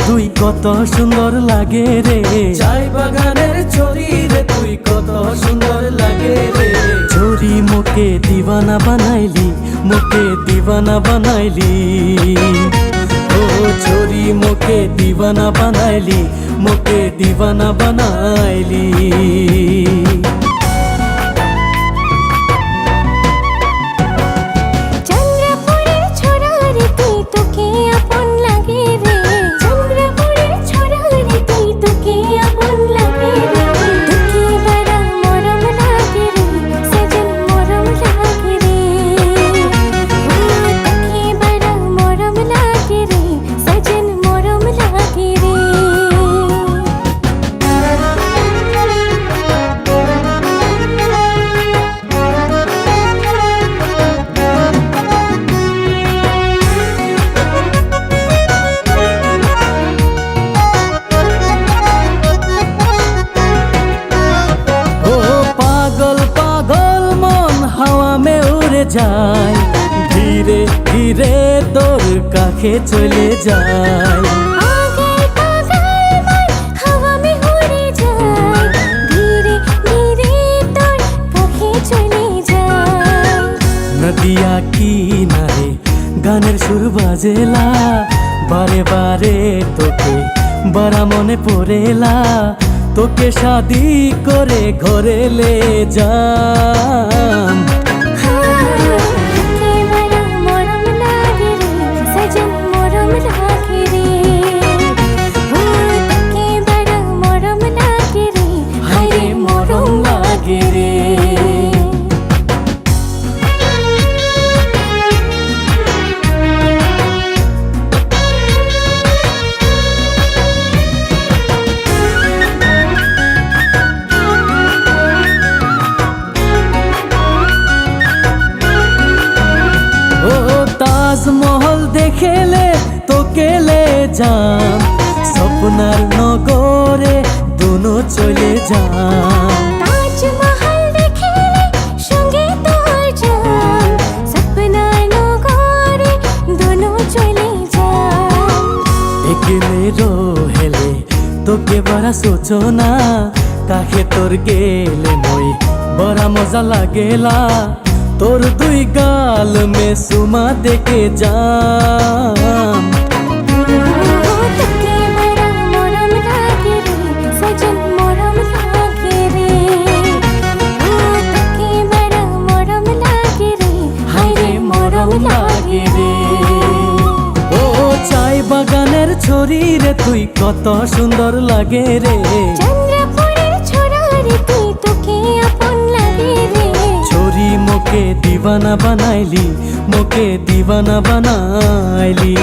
তুই কত সুন্দর লাগে রে, চাই বাগানের ছড়ি রে তুই কত সুন্দর লাগে রে। ছড়ি মোকে দিওয়ানা বানাইলি, মোকে দিওয়ানা বানাইলি, ও ছড়ি মোকে দিওয়ানা বানাইলি, মোকে দিওয়ানা বানাইলি। যায় ধীরে ধীরে তোর কাছে চলে যায়, নদিয়া কিনারে গানের সুর বাজেলা, বারে বারে তোকে বড় মনে পড়েলা, তোকে শাদি করে ঘরে লে যাম। তাজমহল দেখেলে তোকে লে যাম, স্বপ্নার নগরে দুনো চলে যাম। তাজমহল দেখেলে সঙ্গে তোর যাম, স্বপ্নার নগরে দুনো চলে যাম। একলে রহেলে তোকে বড় সোচনা, কাহে তোর গেলে মই বড় মজা লাগেলা, তোর দুই গাল মে সুমা দেখে যাম। তোকে বড় মরম লাগে রে সজন মরম লাগে রে, তোকে বড় মরম লাগে রে হায় রে মরম লাগে রে। ও চাই বাগানের ছড়ি রে তুই কত সুন্দর লাগে রে, চন্দ্রপুরের ছোড়া রে তুই তোকে আপন লাগে রে। ছড়ি মোকে দিওয়ানা বানাইলি, মোকে দিওয়ানা বানাইলি।